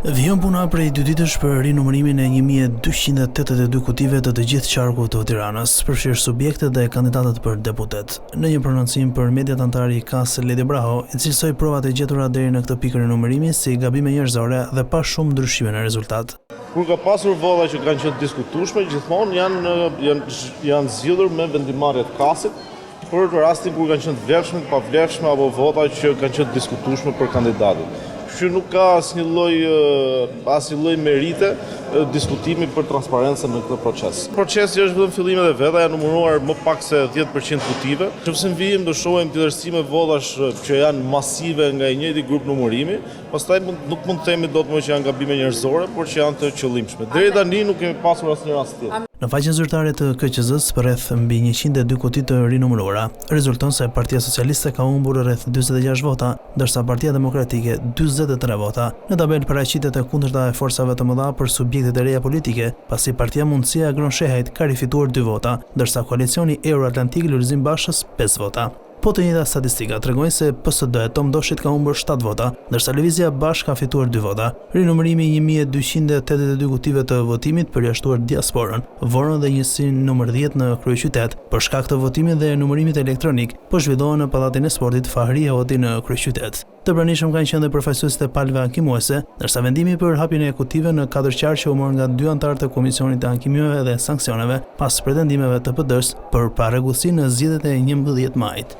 Vijon puna prej 2 ditësh për rinumërimin e 1282 kutive të të gjithë qarkut të Tiranës, përfshirë subjektet dhe kandidatët për deputet. Në një prononcim për mediat antari KAS Ledi Braho, i cilësoi provat e gjetura deri në këtë pikë rinumërimi si gabime njerëzore dhe pa shumë ndryshime në rezultat. Kur ka pasur vota që kanë qenë diskutueshme, gjithmonë janë zgjidhur me vendimarrjet KAS-it për rastin kur kanë qenë të vlefshme, pa vlefshme apo vota që kanë qenë diskutueshme për kandidatit. Që nuk ka asnjë lloj merite diskutimi për transparencën në këtë proces. Procesi është vetëm fillimi dhe veta, janë numëruar më pak se 10% kutive. Nëse vijmë do shohim tillërsime votash që janë masive nga i njëjti grup numërimi, pastaj nuk mund të themi dot më që janë gabime njerëzore, por që janë të qëllimshme. Deri tani nuk kemi pasur asnjë rast tjetër. Në faqen zyrtare të KQZ-s për rreth mbi 102 kuti të rinumëruara, rezulton se Partia Socialiste ka humbur rreth 46 vota, ndërsa Partia Demokratike 43 vota. Në tabel paraqitet e kundërta e forcave të mëdha për subjektet e reja politike, pasi Partia Mundësia e Gron Shehajt ka rifituar 2 vota, ndërsa koalicioni Euro-Atlantik Lulzim Bashës 5 vota. Po të njëjta statistika tregojnë se PSD e Tom Doshit ka humbur 7 vota, ndërsa Lëvizja Bashk ka fituar 2 vota. Rinumërimi 1282 kutive të votimit përjashtuar diasporën, vorën dhe njësinë numër 10 në kryeqytet. Për shkak të votimit dhe numërimit elektronik, po zhvillohen në Pallatin e Sportit Fahri Hoti në kryeqytet. Të pranishëm kanë qenë dhe përfaqësuesit e palëve ankimuese, ndërsa vendimi për hapjen e kutive në 4 qarqe u mor nga 2 anëtarë të Komisionit të Ankimeve dhe Sanksioneve pas pretendimeve të PD-s për parregullsi në zgjedhjet e 11 majit.